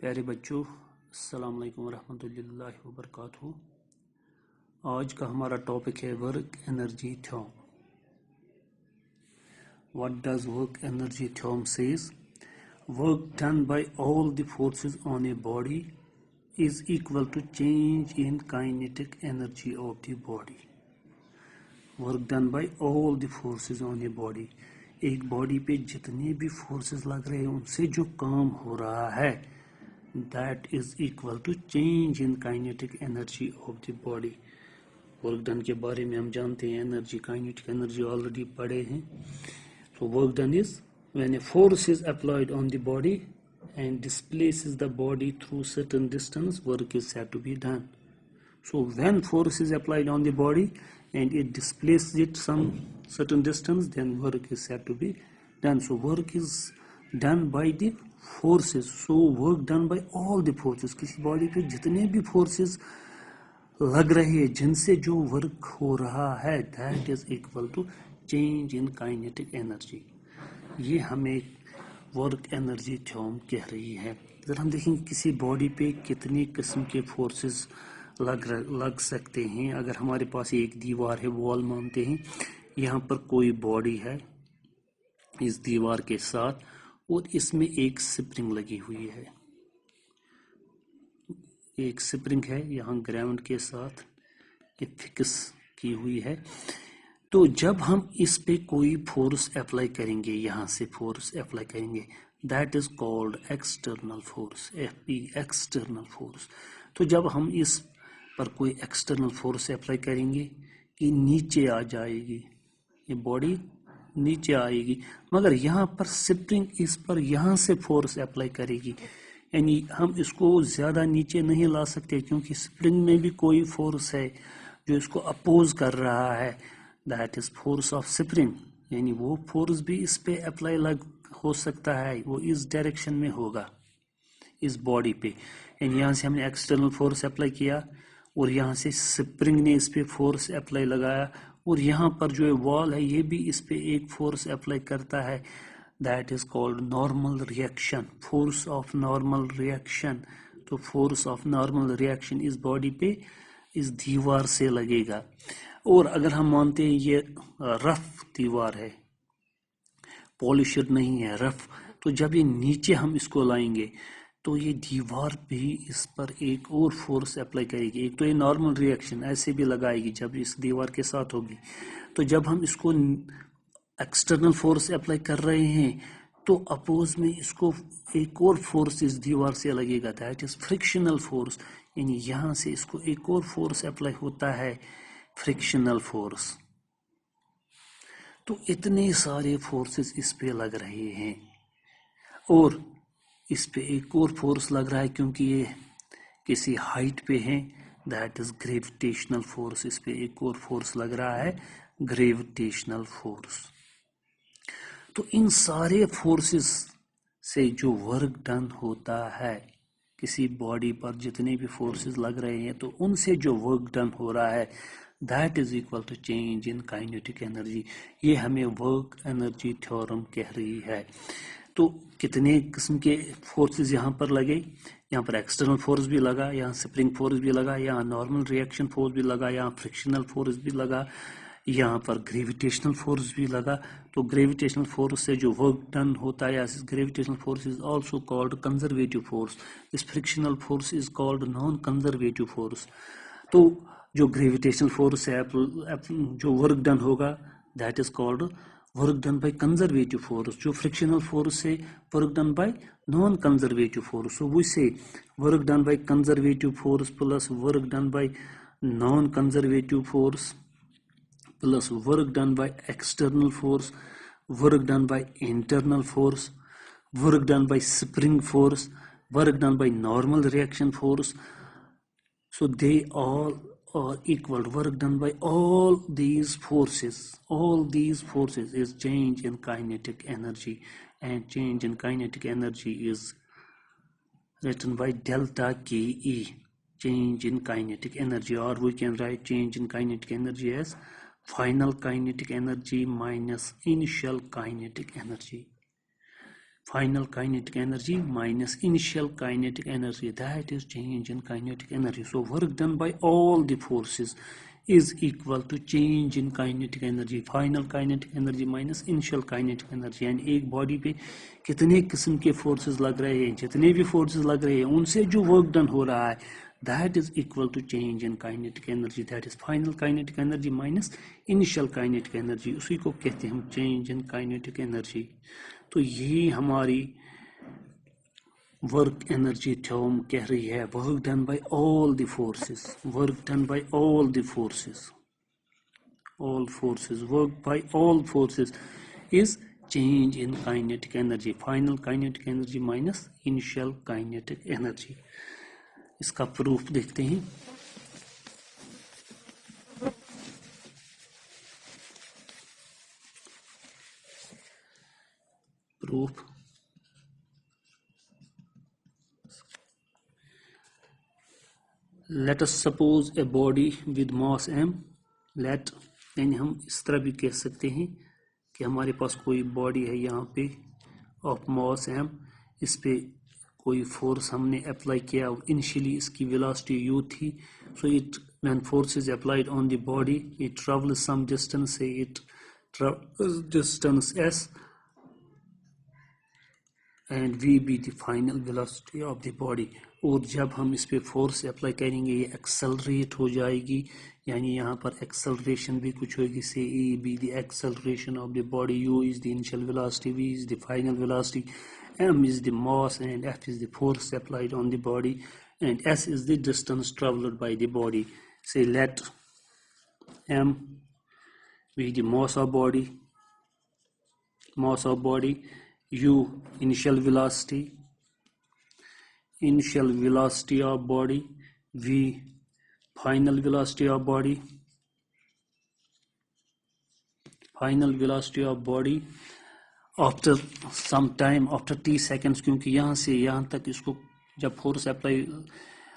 प्यारे बच्चों, अस्सलाम वालेकुम वरहमतुल्लाहि वबरकातुहू। आज का हमारा टॉपिक है work energy theorem. What does work energy theorem says? Work done bye all the forces on a body is equal to change in kinetic energy of the body. Work done by all the forces on a body. एक body पे जितने भी forces लग रहे हैं उनसे जो काम हो रहा है that is equal to change in kinetic energy of the body. Work done के बारे में हम जानते हैं, एनर्जी काइनेटिक एनर्जी ऑलरेडी पढ़े हैं। तो work done is when a force is applied on the body and displaces the body through certain distance, work is said to be done. So when force is applied on the body and it displaces it some certain distance, then work is said to be done. So work is done by the forces. So work done by all the forces. किसी body पे जितने भी forces लग रहे हैं जिनसे जो work हो रहा है, that is equal to change in kinetic energy. ये हमें वर्क एनर्जी थ्योरम कह रही है। अगर हम देखेंगे किसी बॉडी पे कितने किस्म के फोर्सेस लग सकते हैं। अगर हमारे पास एक दीवार है, वॉल मानते हैं, यहाँ पर कोई बॉडी है इस दीवार के साथ और इसमें एक स्प्रिंग लगी हुई है। एक स्प्रिंग है यहाँ ग्राउंड के साथ ये फिक्स की हुई है। तो जब हम इस पे कोई फोर्स अप्लाई करेंगे, यहाँ से फोर्स अप्लाई करेंगे, that is called external force, FP, external force. तो जब हम इस पर कोई एक्सटर्नल फोर्स अप्लाई करेंगे कि नीचे आ जाएगी, ये बॉडी नीचे आएगी, मगर यहाँ पर स्प्रिंग इस पर यहाँ से फोर्स अप्लाई करेगी, यानी हम इसको ज़्यादा नीचे नहीं ला सकते क्योंकि स्प्रिंग में भी कोई फोर्स है जो इसको अपोज कर रहा है, that is force of spring. यानी वो फोर्स भी इस पे अप्लाई हो सकता है, वो इस डायरेक्शन में होगा इस बॉडी पे। यानी यहाँ से हमने एक्सटर्नल फोर्स अप्लाई किया और यहाँ से स्प्रिंग ने इस पे फोर्स अप्लाई लगाया और यहाँ पर जो वॉल है ये भी इस पे एक फोर्स अप्लाई करता है, that is called normal reaction, force of normal reaction. तो फोर्स ऑफ नॉर्मल रिएक्शन इस बॉडी पे इस दीवार से लगेगा। और अगर हम मानते हैं ये रफ दीवार है, पॉलिशड नहीं है, रफ, तो जब ये नीचे हम इसको लाएंगे तो ये दीवार भी इस पर एक और फोर्स अप्लाई करेगी। एक तो ये नॉर्मल रिएक्शन ऐसे भी लगाएगी जब इस दीवार के साथ होगी, तो जब हम इसको एक्सटर्नल फोर्स अप्लाई कर रहे हैं तो अपोज में इसको एक और फोर्स इस दीवार से लगेगा, दैट इज फ्रिक्शनल फोर्स। यानी यहाँ से इसको एक और फोर्स अप्लाई होता है, फ्रिक्शनल फोर्स। तो इतने सारे फोर्सेस इस पे लग रहे हैं और इस पे एक और फोर्स लग रहा है क्योंकि ये किसी हाइट पे है, दैट इज ग्रेविटेशनल फोर्स। इस पे एक और फोर्स लग रहा है, ग्रेविटेशनल फोर्स। तो इन सारे फोर्सेस से जो वर्क डन होता है किसी बॉडी पर, जितने भी फोर्सेस लग रहे हैं तो उनसे जो वर्क डन हो रहा है, that is equal to change in kinetic energy. ये हमें वर्क एनर्जी थ्योरम कह रही है। तो कितने किस्म के फोर्सेस यहाँ पर लगे, यहाँ पर एक्सटर्नल फोर्स भी लगा, यहाँ स्प्रिंग फोर्स भी लगा, यहाँ नॉर्मल रिएक्शन फोर्स भी लगा, यहाँ फ्रिक्शनल फोर्स भी लगा, यहाँ पर ग्रेविटेशनल फोर्स भी लगा। तो ग्रेविटेशनल फोर्स से जो वर्क डन होता है, gravitational force is also called conservative force, this frictional force is called non conservative force. तो जो ग्रेविटेशनल फोर्स है, जो वर्क डन होगा, that is called work done by conservative force. जो फ्रिक्शनल फोर्स है, work done by non conservative force. So we say work done by conservative force plus work done by non conservative force plus work done by external force, work done by internal force, work done by spring force, work done by normal reaction force. So they all are equal. Work done by all these forces is change in kinetic energy, and change in kinetic energy is written by delta KE, change in kinetic energy, or we can write change in kinetic energy as final kinetic energy minus initial kinetic energy. final kinetic energy minus initial kinetic energy, that is change in kinetic energy. So work done by all the forces is equal to change in kinetic energy, final kinetic energy minus initial kinetic energy. यानी एक body पे कितने किस्म के forces लग रहे हैं, जितने भी फोर्सेस लग रहे हैं उनसे जो वर्क डन हो रहा है, that is equal to change in kinetic energy, that is final kinetic energy minus initial kinetic energy. उसी को कहते हैं हम change in kinetic energy. तो ये हमारी वर्क एनर्जी टर्म कह रही है, work done bye all the forces, work done bye all the forces, all forces, work by all forces is change in kinetic energy, final kinetic energy minus initial kinetic energy. इसका proof देखते हैं. Proof, let us suppose a body with mass m, let, यानी हम इस तरह भी कह सकते हैं कि हमारे पास कोई बॉडी है यहाँ पे ऑफ मास m, इस पे कोई फोर्स हमने अप्लाई किया, इनिशियली इसकी वेलोसिटी u थी, so it when force is applied on the body it travels some distance, say it travels distance s and v be the final velocity of the body. और जब हम इस पे force apply करेंगे ये accelerate हो जाएगी, यानी यहाँ पर एक्सेलरेशन भी कुछ होगी, से e be the acceleration of the body, u is the initial velocity, v is the final velocity, m is the mass and f is the force applied on the body, and s is the distance traveled by the body. Say let m be the mass of body, u initial velocity of body, v final velocity of body, after some time, after t seconds, क्योंकि यहाँ से यहाँ तक इसको जब force apply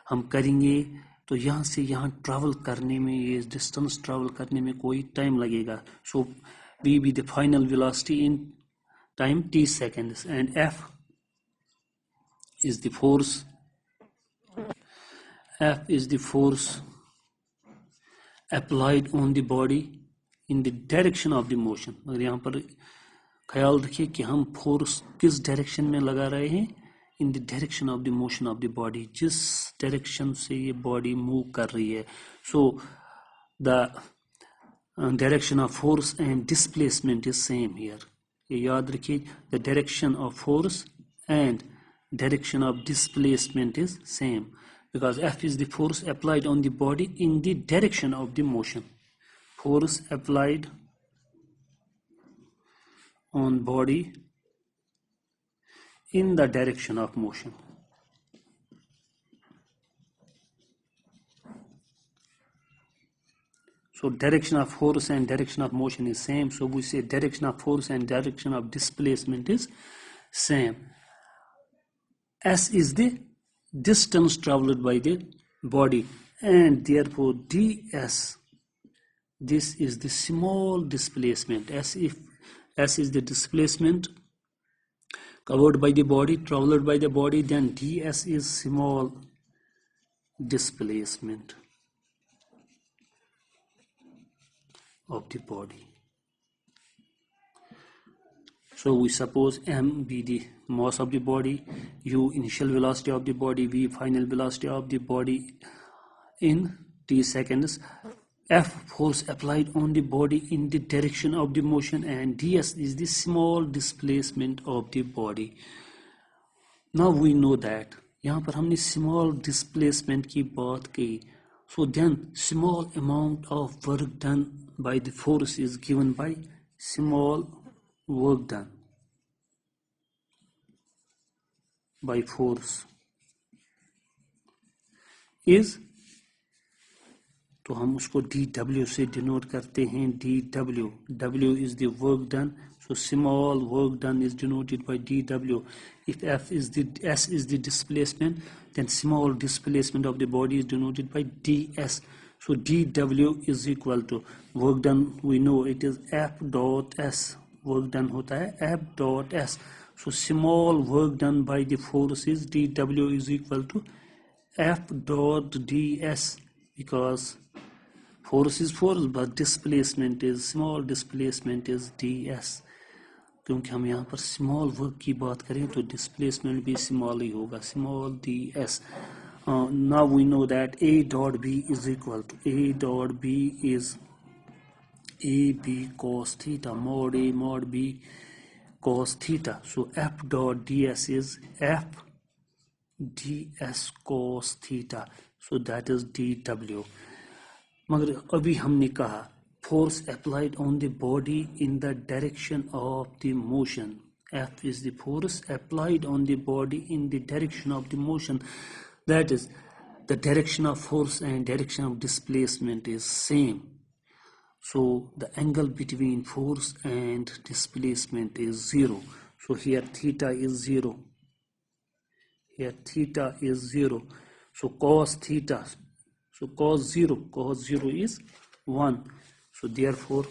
हम करेंगे तो यहाँ से यहाँ ट्रैवल करने में, ये डिस्टेंस ट्रैवल करने में कोई टाइम लगेगा. सो v be the final velocity in time t seconds, and f is the force applied on the body in the direction of the motion. अगर यहाँ पर ख्याल रखिए कि हम फोर्स किस डायरेक्शन में लगा रहे हैं, in the direction of the motion of the body, जिस डायरेक्शन से ये बॉडी मूव कर रही है. So the direction of force and displacement is same here. ये याद रखिए, the direction of force and direction of displacement is same, because F is the force applied on the body in the direction of the motion. Force applied on body in the direction of motion. So direction of force and direction of motion is same. So we say direction of force and direction of displacement is same. S is the distance traveled by the body, and therefore ds, this is the small displacement. S is the displacement covered by the body, traveled by the body, then ds is small displacement of the body. So we suppose m be the mass of the body, u initial velocity of the body, v final velocity of the body in t seconds, f force applied on the body in the direction of the motion, and ds is the small displacement of the body. Now we know that यहाँ पर हमने small displacement की बात की. So then small amount of work done by the force is given by small work done by force is, तो हम उसको dw से डिनोट करते हैं. dw, w is the work done, so small work done is denoted by dw. If s is the displacement, then small displacement of the body is denoted by ds. So dw is equal to work done, we know it is f dot s, work done होता है f dot s. So small work done by the force is dW is equal to F dot ds, because force is force but displacement is small displacement is ds. क्योंकि हम यहाँ पर small work की बात करें तो displacement भी small ही होगा, small ds. Now we know that A dot B is equal to A dot B is AB cos theta mod A mod B cos theta. So F dot ds is F ds cos theta. So that is dW. मगर अभी हमने कहा force applied on the body in the direction of the motion. F is the force applied on the body in the direction of the motion. That is, the direction of force and direction of displacement is same. So the angle between force and displacement is 0. So here theta is 0. Here theta is 0. So cos theta. So cos 0 is 1. So therefore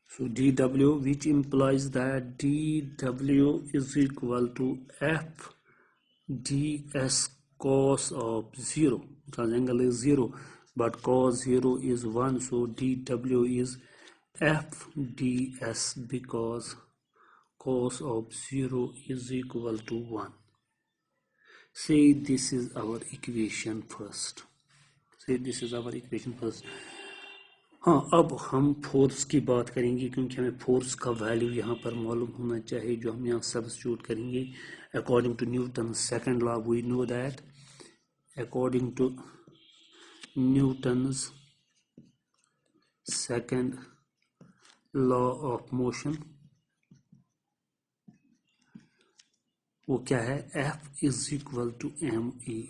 so dW, which implies that dW is equal to F ds cos of 0, because angle is 0 but cos 0 is 1. So dW is F ds, because cos of 0 is equal to 1. Say this is our equation first. Say this is our equation first. हाँ, अब हम force की बात करेंगे क्योंकि हमें force का value यहाँ पर मालूम होना चाहिए जो हम यहाँ सब्स्टिट्यूट करेंगे. According to Newton second law we know that according to Newton's second law of motion वो क्या है, F is equal to ma.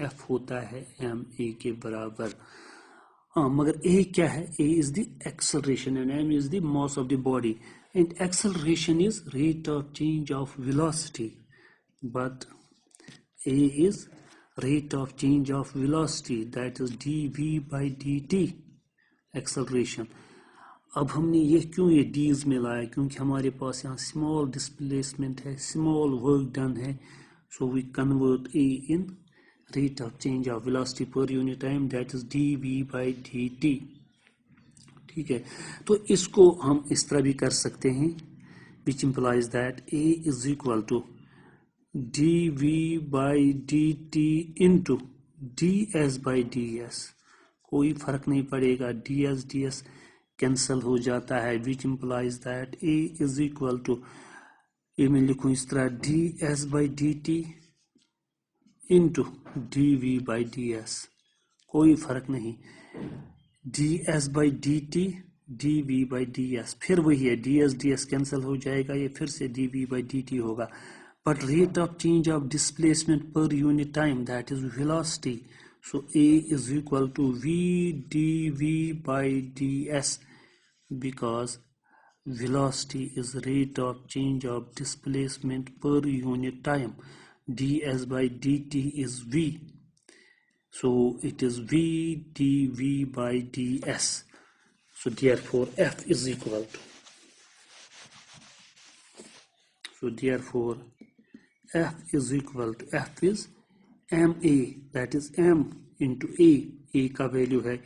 F होता है ma के बराबर. मगर A क्या है, A is the acceleration and m is the mass of the body, and acceleration is rate of change of velocity, but A is rate of change of velocity, that is dv by dt acceleration. अब हमने ये क्यों ये d's में लाया, क्योंकि हमारे पास यहाँ small displacement है, small work done है, so we convert A in rate of change of velocity per unit time, that is dv by dt. ठीक है, तो इसको हम इस तरह भी कर सकते हैं, which implies that A is equal to dv by dt into ds by ds. कोई फर्क नहीं पड़ेगा, ds कैंसल हो जाता है, which implies that A is equal to, ये मैं लिखूं इस तरह, ds by dt into dv by ds. कोई फर्क नहीं, ds by dt dv by ds, फिर वही है, ds कैंसिल हो जाएगा, ये फिर से dv by dt होगा. But rate of change of displacement per unit time, that is velocity, so A is equal to v dv by ds, because velocity is rate of change of displacement per unit time. ds by dt is v, so it is v dv by ds. So therefore F is equal to, so therefore F is equal to, F is ma, that is m into A का value है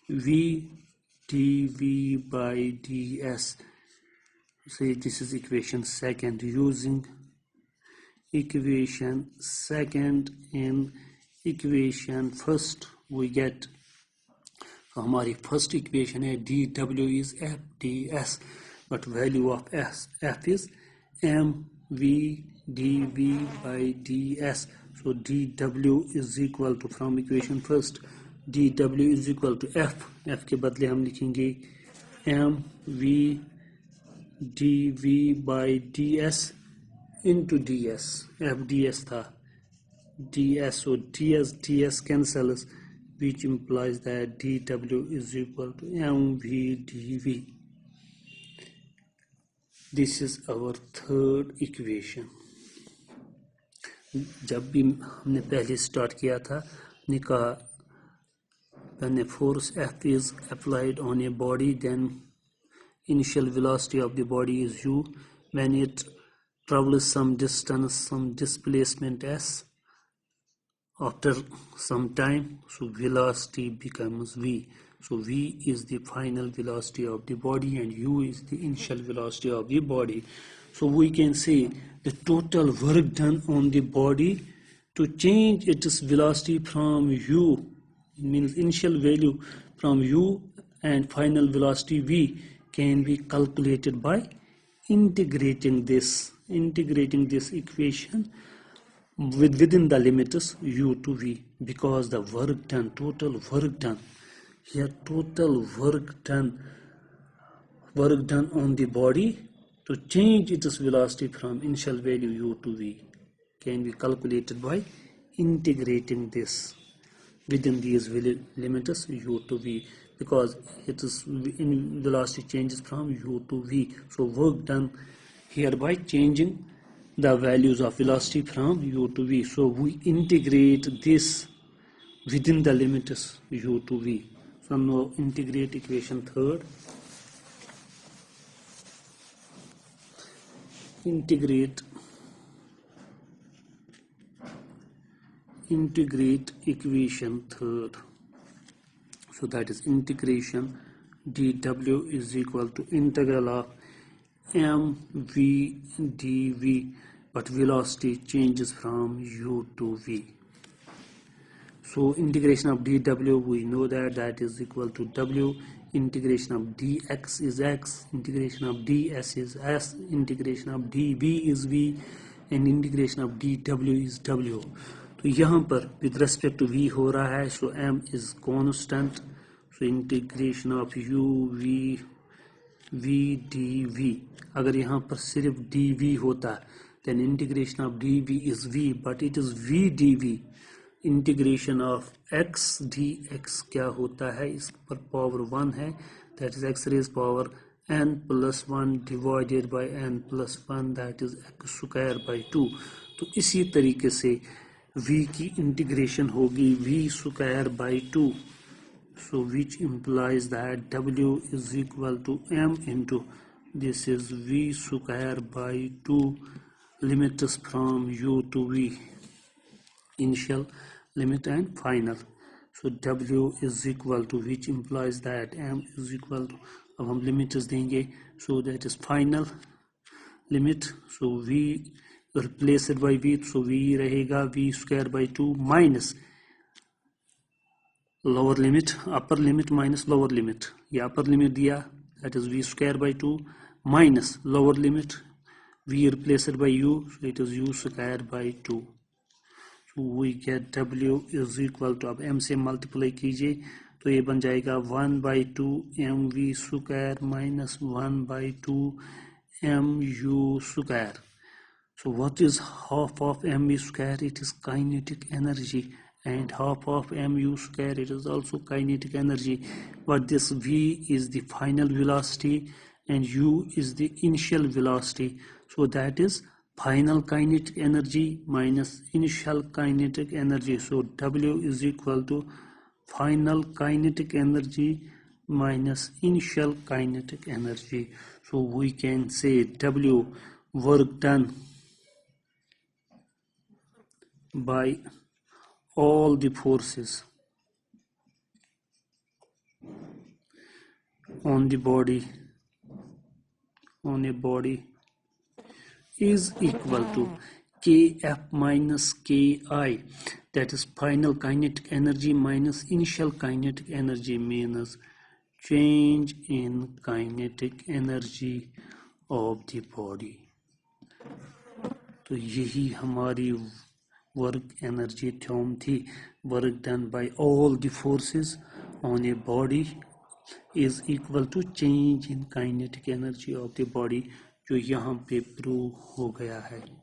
v dv by ds. Say this is equation second. Using equation second in equation first we get, so हमारी first equation है dw is F ds, but value of F is mv dv by ds. So dw is equal to, from equation first, dw is equal to F के बदले हम लिखेंगे mv dv by ds into ds. F ds था, ds, so ds cancels, which implies that dw is equal to mv dv. This is our third equation. जब भी हमने पहले start किया था हमने कहा when a force F is applied on a body, then initial velocity of the body is u. When it travels some distance, some displacement s, after some time, so velocity becomes v. So v is the final velocity of the body and u is the initial velocity of the body. So we can say the total work done on the body to change its velocity from u, means initial value from u and final velocity v, can be calculated by integrating this equation within the limits u to v, because the work done, total work done here, total work done on the body to change its velocity from initial value u to v can be calculated by integrating this within these limits u to v, because it is in velocity changes from u to v. So work done here by changing the values of velocity from u to v. So we integrate this within the limits u to v. So now integrate equation third. Integrate equation third. So that is integration dw is equal to integral of mv dv, but velocity changes from u to v. So integration of dw, we know that is equal to w. Integration of dx is x, integration of ds is s, integration of dv is v, and integration of dw is w. तो यहाँ पर with respect to v हो रहा है, so m is constant, so integration of u v dv. अगर यहाँ पर सिर्फ dv होता then integration of dv is v, but it is v dv. Integration of x dx क्या होता है, इस पर पावर 1 है, that is x raise power n plus 1 divided by n plus 1, that is x square by 2. तो इसी तरीके से v की इंटीग्रेशन होगी v square by 2, so which implies that w is equal to m into this is v square by 2 limits from u to v, initial, limit and final. So w is equal to, which implies that m is equal to, अब हम limits देंगे, so that is final limit, so v replaced by v, so v रहेगा v square by 2 minus lower limit, upper limit minus lower limit, ये upper limit दिया, that is v square by 2 minus lower limit v replaced by u, so it is u square by 2. So we get w is equal to, अब m से multiply कीजिए तो ये बन जाएगा 1 by 2 mv square minus 1 by 2 mu square. So what is half of mv square? It is kinetic energy, and half of mu square, it is also kinetic energy, but this v is the final velocity and u is the initial velocity, so that is final kinetic energy minus initial kinetic energy. So w is equal to final kinetic energy minus initial kinetic energy. So we can say w, work done by all the forces on the body, on a body, is equal to kf minus ki, that is final kinetic energy minus initial kinetic energy, means change in kinetic energy of the body. तो यही हमारी work energy theorem थी. Work done by all the forces on a body is equal to change in kinetic energy of the body, जो यहाँ पे prove हो गया है.